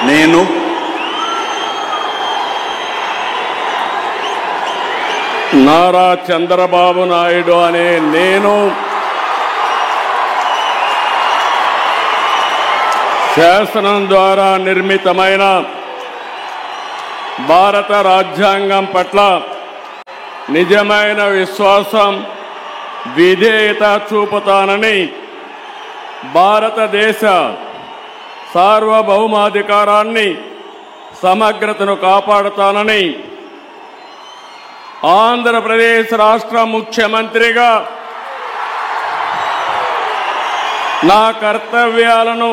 నేను నారా చంద్రబాబు నాయుడు అనే నేను శాసనం ద్వారా నిర్మితమైన భారత రాజ్యాంగం పట్ల నిజమైన విశ్వాసం, విధేయత చూపుతానని, భారతదేశ సార్వభౌమాధికారాన్ని, సమగ్రతను కాపాడుతానని ఆంధ్రప్రదేశ్ రాష్ట్ర ముఖ్యమంత్రిగా నా కర్తవ్యాలను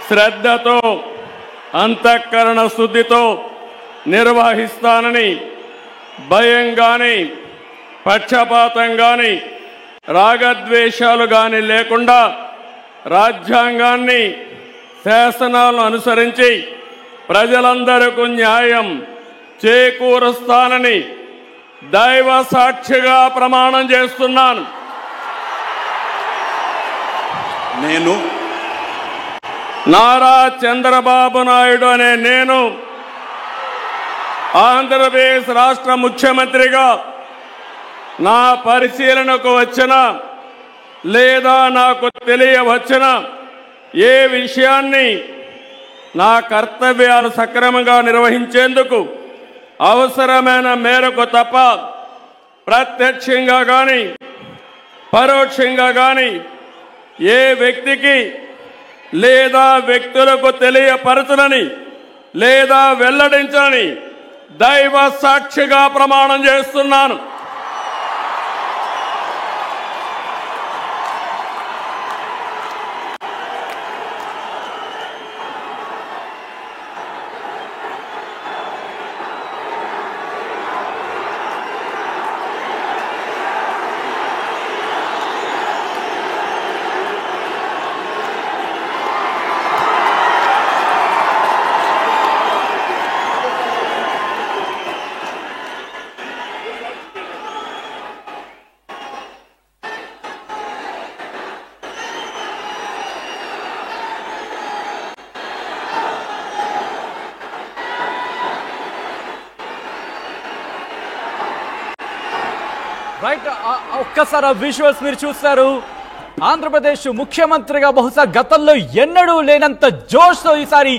శ్రద్ధతో, అంతఃకరణ శుద్ధితో నిర్వహిస్తానని, భయం గాని, పక్షపాతం గాని, రాగద్వేషాలు గాని లేకుండా రాజ్యాంగాన్ని, శాసనాలను అనుసరించి ప్రజలందరికీ న్యాయం చేకూరుస్తానని దైవ సాక్షిగా ప్రమాణం చేస్తున్నాను. నేను నారా చంద్రబాబు నాయుడు అనే నేను ఆంధ్రప్రదేశ్ రాష్ట్ర ముఖ్యమంత్రిగా నా పరిశీలనకు వచ్చిన లేదా నాకు తెలియవచ్చిన ఏ విషయాన్ని నా కర్తవ్యాలు సక్రమంగా నిర్వహించేందుకు అవసరమైన మేరకు తప్ప ప్రత్యక్షంగా కానీ పరోక్షంగా కానీ ఏ వ్యక్తికి లేదా వ్యక్తులకు తెలియపరచనని లేదా వెల్లడించని దైవ సాక్షిగా ప్రమాణం చేస్తున్నాను. రైట్, ఒక్కసారి ఆ విజువల్స్ మీరు చూస్తారు. ఆంధ్రప్రదేశ్ ముఖ్యమంత్రిగా బహుశా గతంలో ఎన్నడూ లేనంత జోష్తో ఈసారి